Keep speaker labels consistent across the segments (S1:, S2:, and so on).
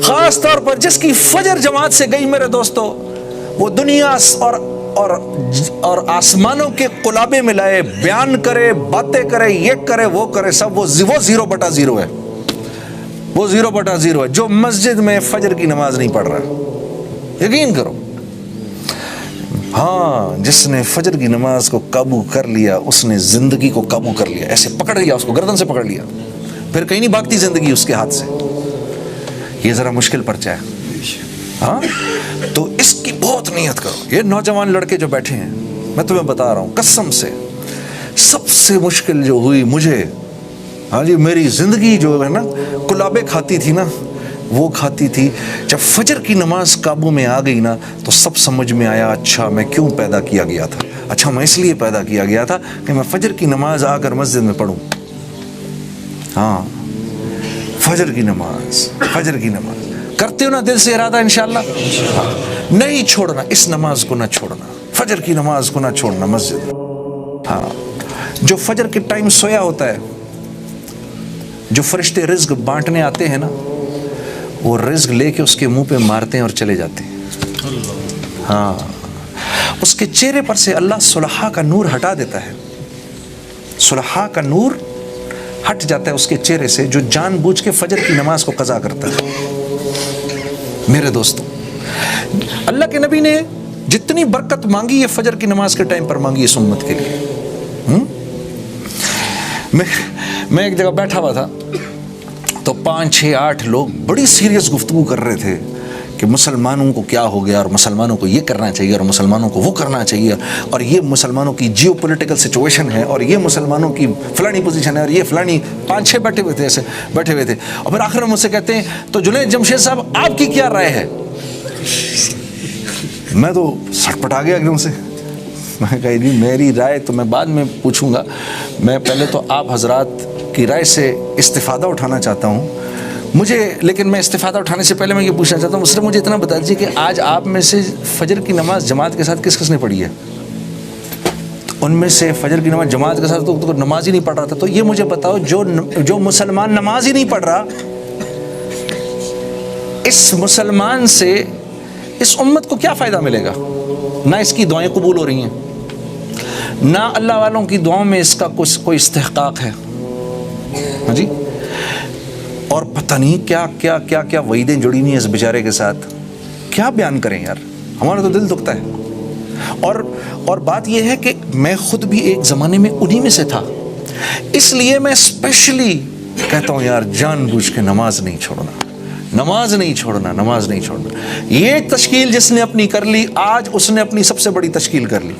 S1: خاص طور پر جس کی فجر جماعت سے گئی میرے دوستو، وہ دنیا اور آسمانوں کے قلابے میں لائے، بیان کرے، باتیں کرے، یہ کرے وہ کرے، سب وہ 0/0 ہے، وہ 0/0 ہے جو مسجد میں فجر کی نماز نہیں پڑھ رہا۔ یقین کرو، ہاں جس نے فجر کی نماز کو قابو کر لیا اس نے زندگی کو قابو کر لیا، ایسے پکڑ لیا، اس کو گردن سے پکڑ لیا، پھر کہیں نہیں بھاگتی زندگی اس کے ہاتھ سے۔ یہ ذرا مشکل پرچہ ہے، ہاں تو اس کی بہت نیت کرو۔ یہ نوجوان لڑکے جو بیٹھے ہیں، میں تمہیں بتا رہا ہوں قسم سے، سب سے مشکل جو ہوئی مجھے، ہاں جی، میری زندگی جو ہے نا کلابے کھاتی تھی نا، وہ کھاتی تھی جب فجر کی نماز قابو میں آ گئی نا، تو سب سمجھ میں آیا، اچھا میں کیوں پیدا کیا گیا تھا، اچھا میں اس لیے پیدا کیا گیا تھا کہ میں فجر کی نماز آ کر مسجد میں پڑھوں۔ ہاں فجر کی نماز کرتے ہو نا دل سے ارادہ انشاءاللہ، نہیں چھوڑنا، اس نماز کو نہ چھوڑنا، فجر کی نماز کو نہ چھوڑنا مسجد۔ ہاں جو فجر کے ٹائم سویا ہوتا ہے، جو فرشتے رزق بانٹنے آتے ہیں نا، وہ رزق لے کے اس کے منہ پہ مارتے ہیں اور چلے جاتے ہیں۔ ہاں اس کے چہرے پر سے اللہ صلحاء کا نور ہٹا دیتا ہے، صلحاء کا نور ہٹ جاتا ہے اس کے چہرے سے، جو جان بوجھ کے فجر کی نماز کو قضا کرتا ہے۔ میرے دوستو، اللہ کے نبی نے جتنی برکت مانگی ہے فجر کی نماز کے ٹائم پر مانگی اس امت کے لیے۔ میں ایک جگہ بیٹھا ہوا تھا تو 5 6 8 لوگ بڑی سیریس گفتگو کر رہے تھے کہ مسلمانوں کو کیا ہو گیا، اور مسلمانوں کو یہ کرنا چاہیے، اور مسلمانوں کو وہ کرنا چاہیے، اور یہ مسلمانوں کی جیو پولیٹیکل سچویشن ہے، اور یہ مسلمانوں کی فلانی پوزیشن ہے، اور یہ فلانی 5 6 بیٹھے ہوئے تھے، ایسے بیٹھے ہوئے تھے، اور پھر آخر میں مجھ سے کہتے ہیں تو جنید جمشید صاحب آپ کی کیا رائے ہے؟ میں تو سٹ پٹا گیا ایک دم سے، میں کہا جی میری رائے تو میں بعد میں پوچھوں گا، میں پہلے تو آپ حضرات کی رائے سے استفادہ اٹھانا چاہتا ہوں لیکن میں استفادہ اٹھانے سے پہلے میں یہ پوچھنا چاہتا ہوں، صرف مجھے اتنا بتا دیجیے کہ آج آپ میں سے فجر کی نماز جماعت کے ساتھ کس کس نے پڑھی ہے؟ ان میں سے فجر کی نماز جماعت کے ساتھ تو نماز ہی نہیں پڑھ رہا تھا، تو یہ مجھے بتاؤ جو مسلمان نماز ہی نہیں پڑھ رہا، اس مسلمان سے اس امت کو کیا فائدہ ملے گا؟ نہ اس کی دعائیں قبول ہو رہی ہیں، نہ اللہ والوں کی دعاؤں میں اس کا کوئی استحقاق ہے، ہاں جی، اور پتہ نہیں کیا کیا کیا کیا وعیدیں جڑی ہوئی ہیں اس بیچارے کے ساتھ، کیا بیان کریں یار، ہمارا تو دل دکھتا ہے۔ اور بات یہ ہے کہ میں خود بھی ایک زمانے میں انہی میں سے تھا، اس لیے میں اسپیشلی کہتا ہوں یار جان بوجھ کے نماز نہیں چھوڑنا، نماز نہیں چھوڑنا، نماز نہیں چھوڑنا۔ یہ تشکیل جس نے اپنی کر لی، آج اس نے اپنی سب سے بڑی تشکیل کر لی،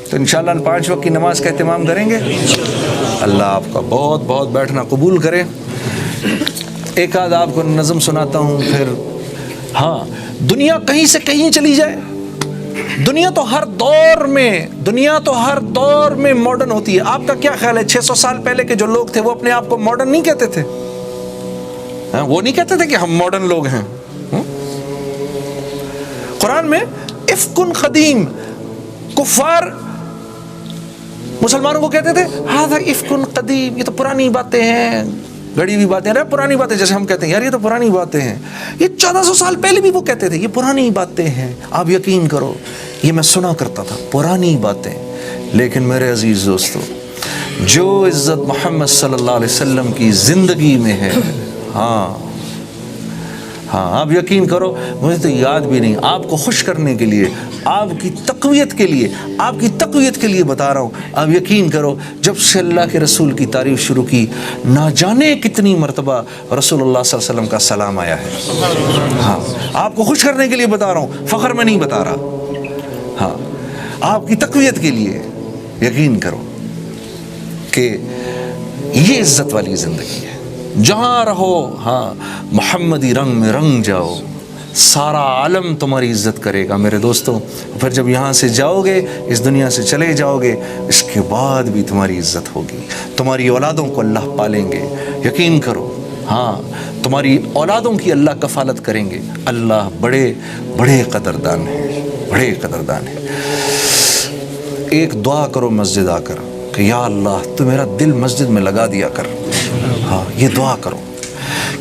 S1: تو انشاءاللہ ہم 5 وقت کی نماز کا اہتمام کریں گے۔ اللہ آپ کا بہت بہت بیٹھنا قبول کرے۔ ایک آدھ آپ کو نظم سناتا ہوں پھر۔ ہاں دنیا کہیں سے کہیں چلی جائے، دنیا تو ہر دور میں ماڈرن ہوتی ہے۔ آپ کا کیا خیال ہے 600 سال پہلے کے جو لوگ تھے وہ اپنے آپ کو ماڈرن نہیں کہتے تھے؟ وہ نہیں کہتے تھے کہ ہم ماڈرن لوگ ہیں؟ قرآن میں افکن قدیم، کفار مسلمانوں کو کہتے تھے ہاذا افکن قدیم، یہ تو پرانی باتیں ہیں، گڑی ہوئی باتیں، ارے پرانی باتیں، جیسے ہم کہتے ہیں یار یہ تو پرانی باتیں ہیں، یہ 1400 سال پہلے بھی وہ کہتے تھے یہ پرانی باتیں ہیں۔ آپ یقین کرو یہ میں سنا کرتا تھا پرانی باتیں، لیکن میرے عزیز دوستو جو عزت محمد صلی اللہ علیہ وسلم کی زندگی میں ہے، ہاں آپ یقین کرو مجھے تو یاد بھی نہیں، آپ کو خوش کرنے کے لیے، آپ کی تقویت کے لیے بتا رہا ہوں۔ آپ یقین کرو جب سے اللہ کے رسول کی تعریف شروع کی، نہ جانے کتنی مرتبہ رسول اللہ صلی اللہ علیہ وسلم کا سلام آیا ہے۔ ہاں آپ کو خوش کرنے کے لیے بتا رہا ہوں، فخر میں نہیں بتا رہا، ہاں آپ کی تقویت کے لیے۔ یقین کرو کہ یہ عزت والی زندگی ہے، جہاں رہو ہاں محمدی رنگ میں رنگ جاؤ، سارا عالم تمہاری عزت کرے گا میرے دوستوں۔ پھر جب یہاں سے جاؤ گے، اس دنیا سے چلے جاؤ گے، اس کے بعد بھی تمہاری عزت ہوگی، تمہاری اولادوں کو اللہ پالیں گے۔ یقین کرو ہاں تمہاری اولادوں کی اللہ کفالت کریں گے۔ اللہ بڑے بڑے قدردان ہیں، بڑے قدردان ہیں۔ ایک دعا کرو مسجد آ کر کہ یا اللہ تو میرا دل مسجد میں لگا دیا کر، ہاں یہ دعا کرو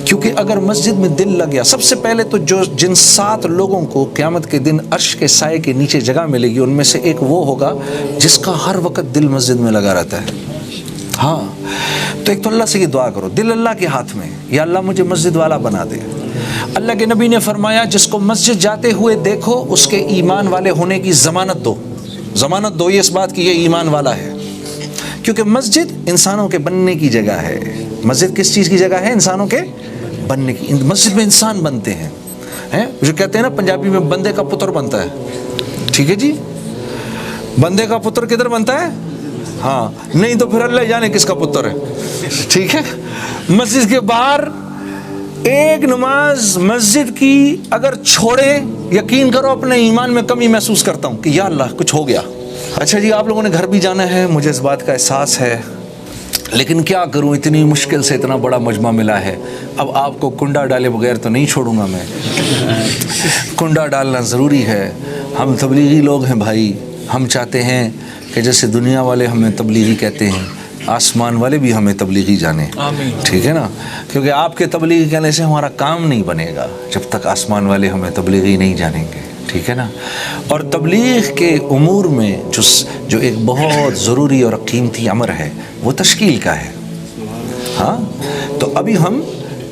S1: کیونکہ اگر مسجد میں دل لگ گیا، سب سے پہلے تو جن 7 لوگوں کو قیامت کے دن عرش کے سائے کے نیچے جگہ ملے گی، ان میں سے ایک وہ ہوگا جس کا ہر وقت دل مسجد میں لگا رہتا ہے۔ ہاں، تو ایک تو اللہ سے یہ دعا کرو، دل اللہ کے ہاتھ میں، یا اللہ مجھے مسجد والا بنا دے۔ اللہ کے نبی نے فرمایا جس کو مسجد جاتے ہوئے دیکھو اس کے ایمان والے ہونے کی ضمانت دو، ضمانت دو اس بات کی یہ ایمان والا ہے، کیونکہ مسجد انسانوں کے بننے کی جگہ ہے۔ مسجد کس چیز کی جگہ ہے؟ انسانوں کے بننے کی۔ مسجد میں انسان بنتے ہیں، جو کہتے ہیں نا پنجابی میں بندے کا پتر بنتا ہے، ٹھیک ہے جی، بندے کا پتر کدھر بنتا ہے؟ ہاں، نہیں تو پھر اللہ جانے کس کا پتر ہے، ٹھیک ہے۔ مسجد کے باہر ایک نماز مسجد کی اگر چھوڑے، یقین کرو اپنے ایمان میں کمی محسوس کرتا ہوں کہ یا اللہ کچھ ہو گیا۔ اچھا جی، آپ لوگوں نے گھر بھی جانا ہے، مجھے اس بات کا احساس ہے، لیکن کیا کروں، اتنی مشکل سے اتنا بڑا مجمع ملا ہے، اب آپ کو کنڈا ڈالے بغیر تو نہیں چھوڑوں گا میں، کنڈا ڈالنا ضروری ہے۔ ہم تبلیغی لوگ ہیں بھائی، ہم چاہتے ہیں کہ جیسے دنیا والے ہمیں تبلیغی کہتے ہیں، آسمان والے بھی ہمیں تبلیغی جانیں، ٹھیک ہے نا، کیونکہ آپ کے تبلیغی کہنے سے ہمارا کام نہیں بنے گا جب تک آسمان والے ہمیں تبلیغی نہیں جانیں گے، ٹھیک ہے نا۔ اور تبلیغ کے امور میں جو ایک بہت ضروری اور قیمتی امر ہے وہ تشکیل کا ہے۔ ہاں، تو ابھی ہم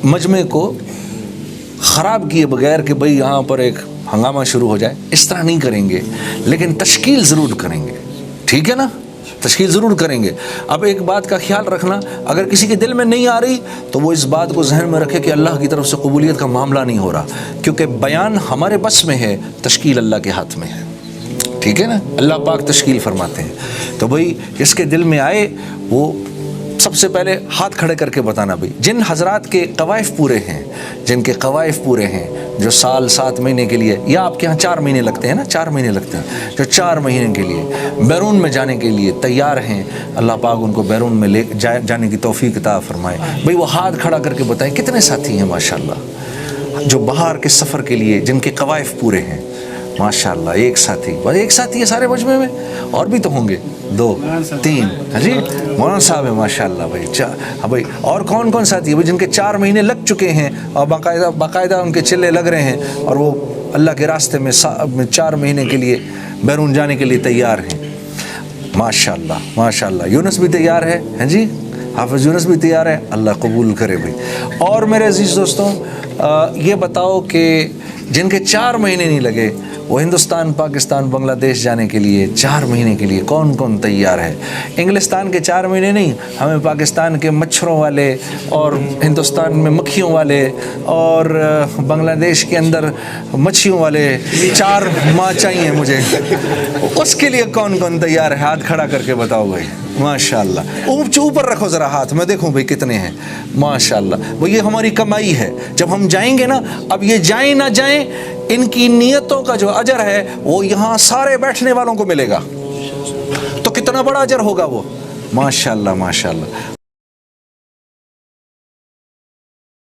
S1: مجمع کو خراب کیے بغیر کہ بھئی یہاں پر ایک ہنگامہ شروع ہو جائے، اس طرح نہیں کریں گے، لیکن تشکیل ضرور کریں گے، ٹھیک ہے نا، تشکیل ضرور کریں گے۔ اب ایک بات کا خیال رکھنا، اگر کسی کے دل میں نہیں آ رہی تو وہ اس بات کو ذہن میں رکھے کہ اللہ کی طرف سے قبولیت کا معاملہ نہیں ہو رہا، کیونکہ بیان ہمارے بس میں ہے، تشکیل اللہ کے ہاتھ میں ہے، ٹھیک ہے نا، اللہ پاک تشکیل فرماتے ہیں۔ تو بھئی جس کے دل میں آئے وہ سب سے پہلے ہاتھ کھڑے کر کے بتانا، بھئی جن حضرات کے قوائف پورے ہیں، جن کے قوائف پورے ہیں، جو سال 7 مہینے کے لیے، یا آپ کے ہاں 4 مہینے لگتے ہیں نا، 4 مہینے لگتے ہیں، جو 4 مہینے کے لیے بیرون میں جانے کے لیے تیار ہیں، اللہ پاک ان کو بیرون میں لے جانے کی توفیق عطا فرمائے۔ بھئی وہ ہاتھ کھڑا کر کے بتائیں کتنے ساتھی ہیں ماشاءاللہ جو باہر کے سفر کے لیے جن کے قوائف پورے ہیں، ماشاءاللہ، ایک ساتھی، بس ایک ساتھی ہے سارے مجمع میں، اور بھی تو ہوں گے 2 3، ہاں جی، مولانا صاحب ہے ماشاءاللہ بھائی، ہاں بھائی، اور کون کون ساتھی ہے جن کے 4 مہینے لگ چکے ہیں اور باقاعدہ ان کے چلے لگ رہے ہیں اور وہ اللہ کے راستے میں 4 مہینے کے لیے بیرون جانے کے لیے تیار ہیں، ماشاءاللہ ماشاءاللہ۔ یونس بھی تیار ہے، ہاں جی، حافظ یونس بھی تیار ہے، اللہ قبول کرے بھائی۔ اور میرے عزیز دوستوں، یہ بتاؤ کہ جن کے 4 مہینے نہیں لگے وہ ہندوستان، پاکستان، بنگلہ دیش جانے کے لیے 4 مہینے کے لیے کون کون تیار ہے؟ انگلستان کے 4 مہینے نہیں، ہمیں پاکستان کے مچھروں والے اور ہندوستان میں مکھیوں والے اور بنگلہ دیش کے اندر مچھیوں والے 4 ماہ چاہیے مجھے، اس کے لیے کون کون تیار ہے؟ ہاتھ کھڑا کر کے بتاؤ بھائی، ماشاءاللہ۔ اوپر رکھو ذرا ہاتھ، میں دیکھوں بھائی کتنے ہیں، ماشاءاللہ۔ وہ یہ ہماری کمائی ہے، جب ہم جائیں گے نا، اب یہ جائیں نہ جائیں، ان کی نیتوں کا جو اجر ہے وہ یہاں سارے بیٹھنے والوں کو ملے گا، تو کتنا بڑا اجر ہوگا وہ، ماشاءاللہ ماشاءاللہ۔